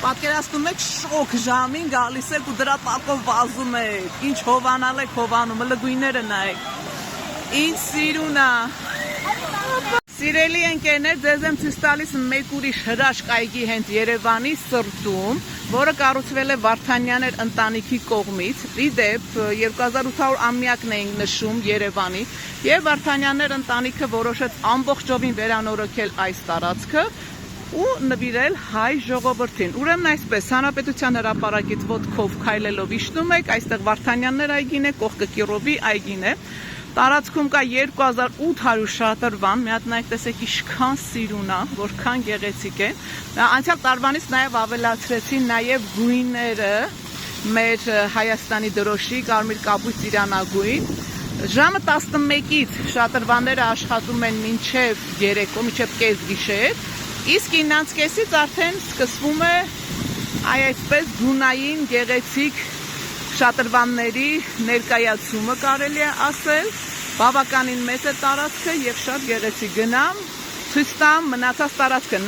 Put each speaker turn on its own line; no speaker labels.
Պատկերացնում եք շոկ ժամին գալիս եք ու դրա տակով վազում եք, ինչ հովանալ եք հովանում, լգույները նայեք, ինչ սիրուն է։ Սիրելի ընկերներ, ձեզ եմ ցույց տալիս մեկ ուրիշ հրաշք այգի հենց Երևանի սրտում, որը կառուցվել է Վարդանյաններ ընտանիքի կողմից։ Իդեպ 2800 ամյակն էին նշում Երևանի, եւ Վարդանյաններ ընտանիքը որոշեց ամբողջովին վերանորոգել այս տարածքը ու նվիրել հայ ժողովրդին։ Ուրեմն այսպես, Հանրապետության հրապարակից ոտքով քայլելով իջնում եք, այստեղ Վարդանյաններ այգին է, կողքը Կիրովի այգին է։ Տարածքում կա 2800 շատրվան, մի հատ նայեք, տեսեք ինչքան սիրուն է, որքան գեղեցիկ է։ Անցյալ տարվանից նաև ավելացրեցին նաև գույները, մեր Հայաստանի դրոշի, կարմիր կապույտ ծիրանագույն։ Ժամը 11-ից շատրվանները աշխատում են մինչև երեկո, մինչև կեսգիշեր, իսկ 9:30-ից արդեն սկսվում է այսպես գունային գեղեցիկ շատրվանների ներկայացումը, կարելի է ասել, բավականին մեծ է տարածքը եւ շատ գեղեցիկ։ Գնամ ցույց տամ մնացած տարածքը։